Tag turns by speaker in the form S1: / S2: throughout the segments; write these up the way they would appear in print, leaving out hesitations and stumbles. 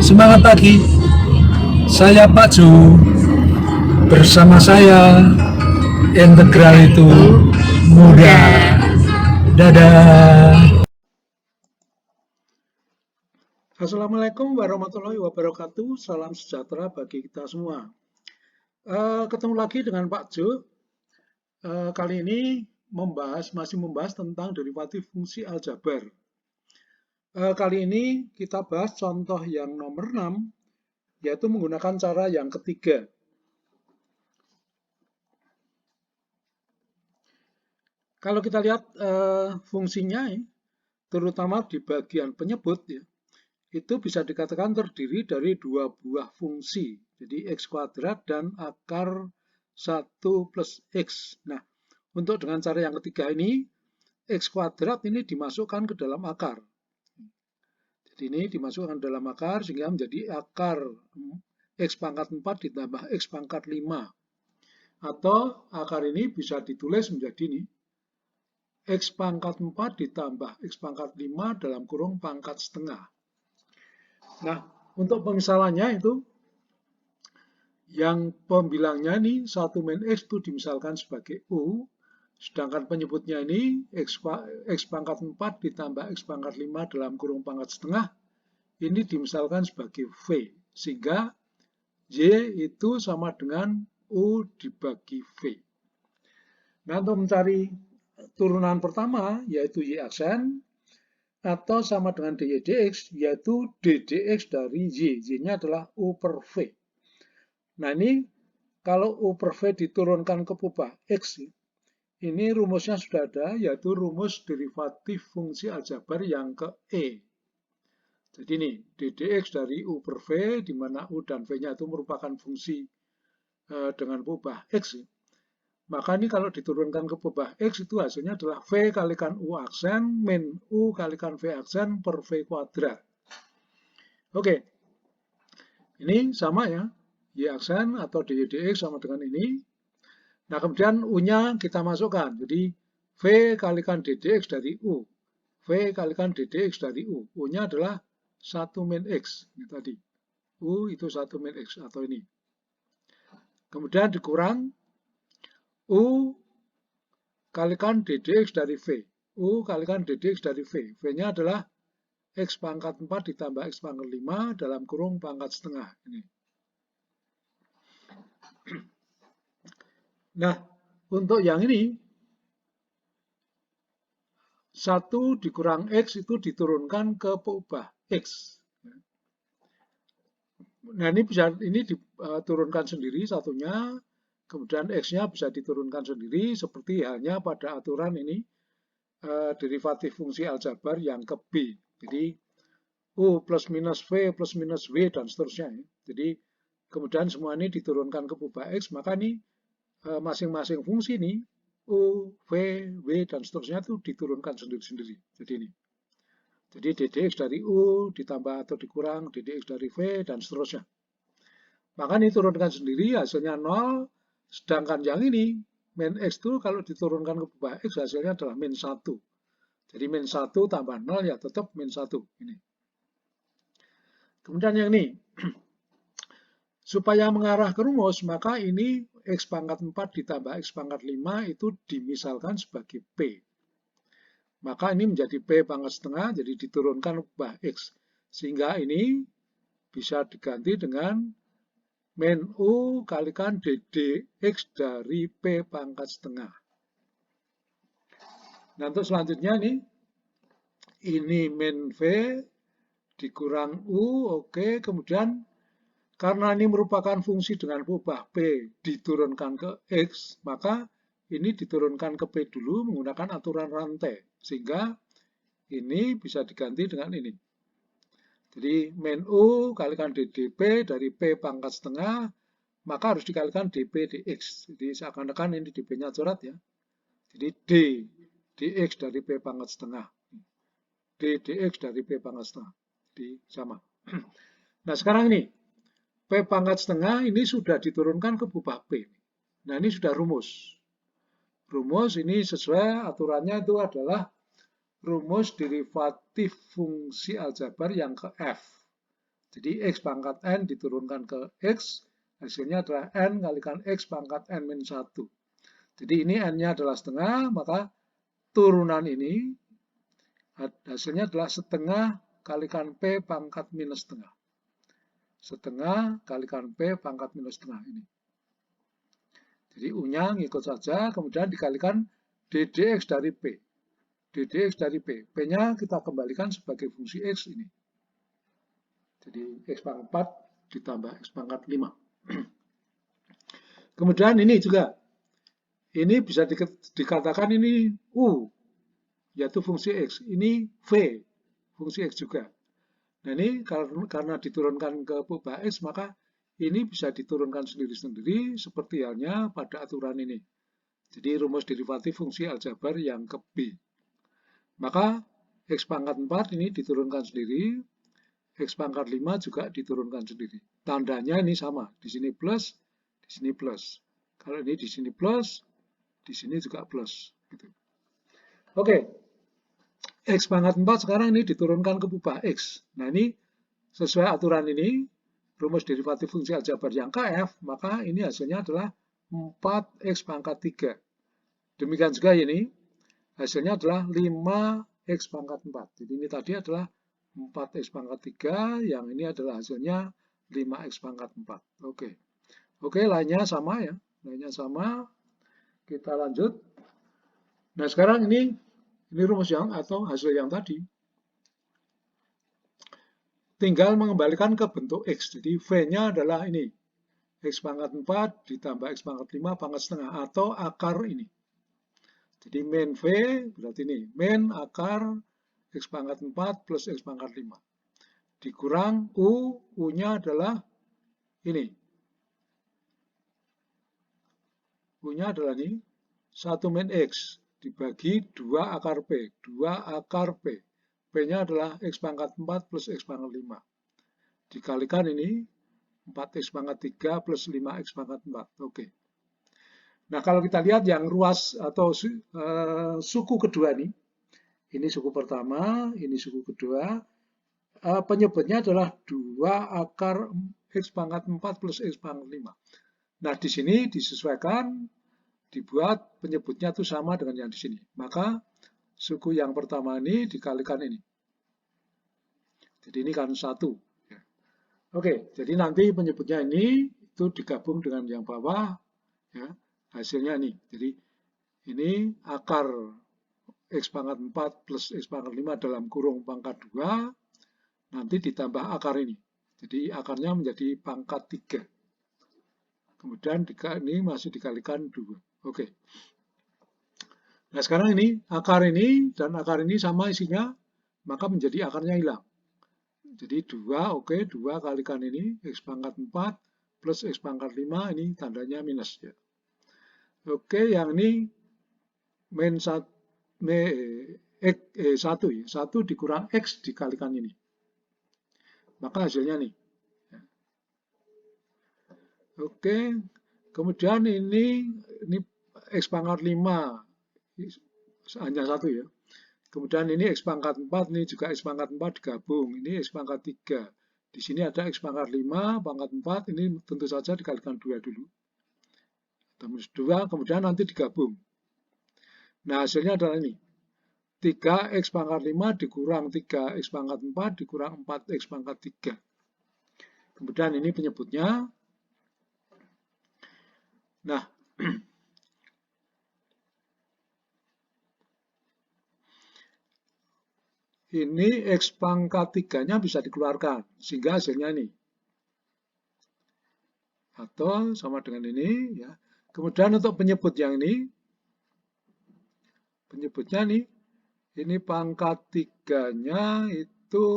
S1: semangat pagi. Saya Pak Ju. Bersama saya, integral itu mudah. Dadah.
S2: Assalamualaikum warahmatullahi wabarakatuh. Salam sejahtera bagi kita semua. Ketemu lagi dengan Pak Jo. Kali ini masih membahas tentang derivatif fungsi aljabar. Kali ini kita bahas contoh yang nomor 6, yaitu menggunakan cara yang ketiga. Kalau kita lihat fungsinya, terutama di bagian penyebut, ya, itu bisa dikatakan terdiri dari dua buah fungsi, jadi x kuadrat dan akar 1 plus x. Nah, untuk dengan cara yang ketiga ini, x kuadrat ini dimasukkan ke dalam akar. Jadi ini dimasukkan dalam akar sehingga menjadi akar x pangkat 4 ditambah x pangkat 5. Atau akar ini bisa ditulis menjadi ini, x pangkat 4 ditambah x pangkat 5 dalam kurung pangkat setengah. Nah, untuk pemisalannya itu, yang pembilangnya ini 1 min x itu dimisalkan sebagai u, sedangkan penyebutnya ini x pangkat 4 ditambah x pangkat 5 dalam kurung pangkat setengah, ini dimisalkan sebagai v, sehingga y itu sama dengan u dibagi v. Nah, untuk mencari turunan pertama, yaitu y aksen, atau sama dengan dy dx, yaitu d dx dari y. Y-nya adalah u per v. Nah, ini kalau u per v diturunkan ke pubah x, ini rumusnya sudah ada, yaitu rumus derivatif fungsi aljabar yang ke e. Jadi ini d dx dari u per v, di mana u dan v-nya itu merupakan fungsi dengan pubah x. Maka ini kalau diturunkan ke pubah x itu hasilnya adalah v kalikan u aksen min u kalikan v aksen per v kuadrat. Oke, ini sama ya, y aksen atau dy dx sama dengan ini. Nah, kemudian u-nya kita masukkan, jadi v kalikan d dx dari u, v kalikan d dx dari u. U-nya adalah 1 min x, ini tadi. U itu 1 min x atau ini. Kemudian dikurang u kalikan d dx dari v. U kalikan d dx dari v. V-nya adalah x pangkat 4 ditambah x pangkat 5 dalam kurung pangkat setengah. Ini. Nah, untuk yang ini, 1 dikurang x itu diturunkan ke pubah x. Nah, ini diturunkan sendiri satunya, kemudian x-nya bisa diturunkan sendiri, seperti halnya pada aturan ini, derivatif fungsi aljabar yang ke b. Jadi, u plus minus v, dan seterusnya. Jadi, kemudian semua ini diturunkan ke pubah x, maka ini masing-masing fungsi ini, u, v, w, dan seterusnya itu diturunkan sendiri-sendiri. Jadi ini. Jadi ddx dari u ditambah atau dikurang ddx dari v, dan seterusnya. Maka ini turunkan sendiri, hasilnya 0, sedangkan yang ini, min x itu kalau diturunkan ke pubah x, hasilnya adalah min 1. Jadi min 1 tambah 0 ya tetap min 1. Ini. Kemudian yang ini. Supaya mengarah ke rumus, maka ini x pangkat 4 ditambah x pangkat 5 itu dimisalkan sebagai p. Maka ini menjadi p pangkat setengah, jadi diturunkan ubah x. Sehingga ini bisa diganti dengan min u kalikan ddx dari p pangkat setengah. Nah, untuk selanjutnya ini min v dikurang u, oke, kemudian karena ini merupakan fungsi dengan pubah p diturunkan ke x, maka ini diturunkan ke p dulu menggunakan aturan rantai. Sehingga ini bisa diganti dengan ini. Jadi min u kalikan ddp dari p pangkat setengah, maka harus dikalikan dp dx. Jadi seakan-akan ini dp-nya coret ya. Jadi d dx dari p pangkat setengah. D dx dari p pangkat setengah. Jadi sama. Nah, sekarang ini. P pangkat setengah ini sudah diturunkan ke pubah P. Nah, ini sudah rumus. Rumus ini sesuai aturannya itu adalah rumus derivatif fungsi aljabar yang ke F. Jadi X pangkat N diturunkan ke X, hasilnya adalah N kalikan X pangkat N min 1. Jadi ini N-nya adalah setengah, maka turunan ini hasilnya adalah setengah kalikan P pangkat minus setengah. Setengah kalikan P pangkat minus setengah ini. Jadi U-nya ngikut saja, kemudian dikalikan ddx dari P. ddx dari P. P-nya kita kembalikan sebagai fungsi X ini. Jadi X pangkat 4 ditambah X pangkat 5. Kemudian ini juga. Ini bisa dikatakan ini U, yaitu fungsi X. Ini V, fungsi X juga. Nah ini karena diturunkan ke pubah X, maka ini bisa diturunkan sendiri-sendiri seperti halnya pada aturan ini. Jadi rumus derivatif fungsi aljabar yang ke B. Maka X pangkat 4 ini diturunkan sendiri, X pangkat 5 juga diturunkan sendiri. Tandanya ini sama, di sini plus, di sini plus. Kalau ini di sini plus, di sini juga plus. Gitu. Oke, X pangkat 4 sekarang ini diturunkan ke pubah X. Nah ini sesuai aturan ini, rumus derivatif fungsi aljabar yang ke F, maka ini hasilnya adalah 4X pangkat 3. Demikian juga ini, hasilnya adalah 5X pangkat 4. Jadi ini tadi adalah 4X pangkat 3, yang ini adalah hasilnya 5X pangkat 4. Oke, lainnya sama ya. Lainnya sama. Kita lanjut. Nah, sekarang ini rumus yang atau hasil yang tadi. Tinggal mengembalikan ke bentuk X. Jadi V-nya adalah ini. X pangkat 4 ditambah X pangkat 5 pangkat setengah atau akar ini. Jadi min V berarti ini. Min akar X pangkat 4 plus X pangkat 5. Dikurang U. U-nya adalah ini. U-nya adalah ini. 1 min X dibagi 2 akar P. 2 akar P. P-nya adalah X pangkat 4 plus X pangkat 5. Dikalikan ini 4X pangkat 3 plus 5X pangkat 4. Oke. Nah, kalau kita lihat yang ruas atau suku kedua nih. Ini suku pertama, ini suku kedua. Penyebutnya adalah 2 akar X pangkat 4 plus X pangkat 5. Nah, di sini disesuaikan, dibuat penyebutnya itu sama dengan yang di sini. Maka suku yang pertama ini dikalikan ini. Jadi ini kan 1. Oke, jadi nanti penyebutnya ini itu digabung dengan yang bawah, ya, hasilnya ini. Jadi ini akar X pangkat 4 plus X pangkat 5 dalam kurung pangkat 2, nanti ditambah akar ini. Jadi akarnya menjadi pangkat 3. Kemudian ini masih dikalikan 2. Oke. Nah sekarang ini akar ini dan akar ini sama isinya, maka menjadi akarnya hilang. Jadi 2, oke, 2 kalikan ini, X pangkat 4 plus X pangkat 5, ini tandanya minus. Ya. Oke, yang ini min 1 ya, 1 dikurang X dikalikan ini. Maka hasilnya nih. Oke, kemudian ini X pangkat 5, hanya 1 ya. Kemudian ini X pangkat 4, ini juga X pangkat 4 digabung, ini X pangkat 3. Di sini ada X pangkat 5, pangkat 4, ini tentu saja dikalikan 2 dulu. Terus 2, kemudian nanti digabung. Nah, hasilnya adalah ini. 3X pangkat 5 dikurang 3X pangkat 4 dikurang 4X pangkat 3. Kemudian ini penyebutnya. Nah, ini X pangkat 3-nya bisa dikeluarkan, sehingga hasilnya ini. Atau sama dengan ini. Ya. Kemudian untuk penyebut yang ini, penyebutnya nih, ini pangkat 3-nya itu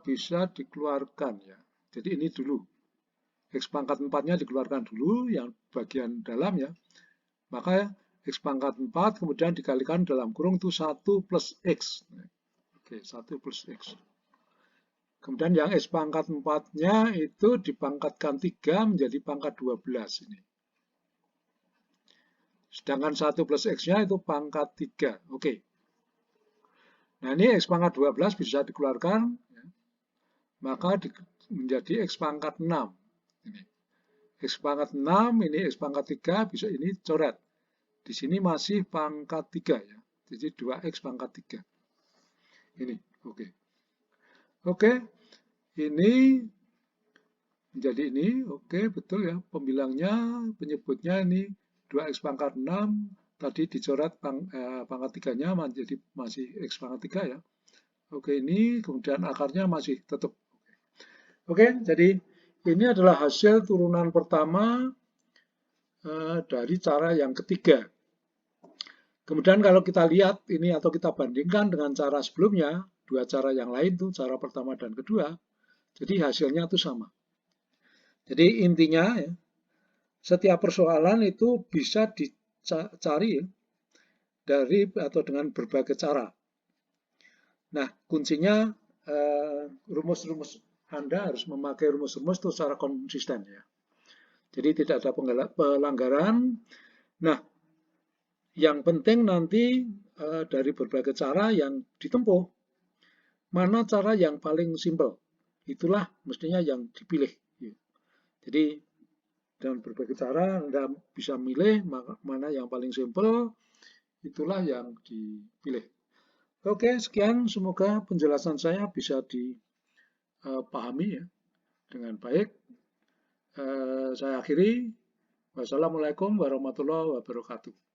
S2: bisa dikeluarkan. Ya. Jadi ini dulu. X pangkat 4-nya dikeluarkan dulu, yang bagian dalam ya. Maka X pangkat 4 kemudian dikalikan dalam kurung itu 1 plus X. Oke, 1 plus X. Kemudian yang X pangkat 4-nya itu dipangkatkan 3 menjadi pangkat 12 ini. Sedangkan 1 plus X-nya itu pangkat 3. Oke. Nah ini X pangkat 12 bisa dikeluarkan. maka menjadi X pangkat 6. Ini. X pangkat 6, ini X pangkat 3, bisa ini coret. Di sini masih pangkat 3 ya. Jadi 2X pangkat 3. Ini, oke. Oke, ini menjadi ini, oke, betul ya. Pembilangnya, penyebutnya ini 2X pangkat 6, tadi dicoret pangkat 3-nya menjadi masih X pangkat 3 ya. Oke, ini kemudian akarnya masih tetap. Oke, jadi ini adalah hasil turunan pertama dari cara yang ketiga. Kemudian kalau kita lihat ini atau kita bandingkan dengan cara sebelumnya, dua cara yang lain tuh, cara pertama dan kedua, jadi hasilnya itu sama. Jadi intinya ya, setiap persoalan itu bisa dicari ya, dari atau dengan berbagai cara. Nah, kuncinya rumus-rumus Anda harus memakai rumus-rumus itu secara konsisten ya. Jadi tidak ada pelanggaran. Nah, yang penting nanti dari berbagai cara yang ditempuh, mana cara yang paling simpel, itulah mestinya yang dipilih. Jadi dengan berbagai cara Anda bisa milih mana yang paling simpel, itulah yang dipilih. Oke, sekian, semoga penjelasan saya bisa dipahami ya dengan baik. Saya akhiri. Wassalamualaikum warahmatullahi wabarakatuh.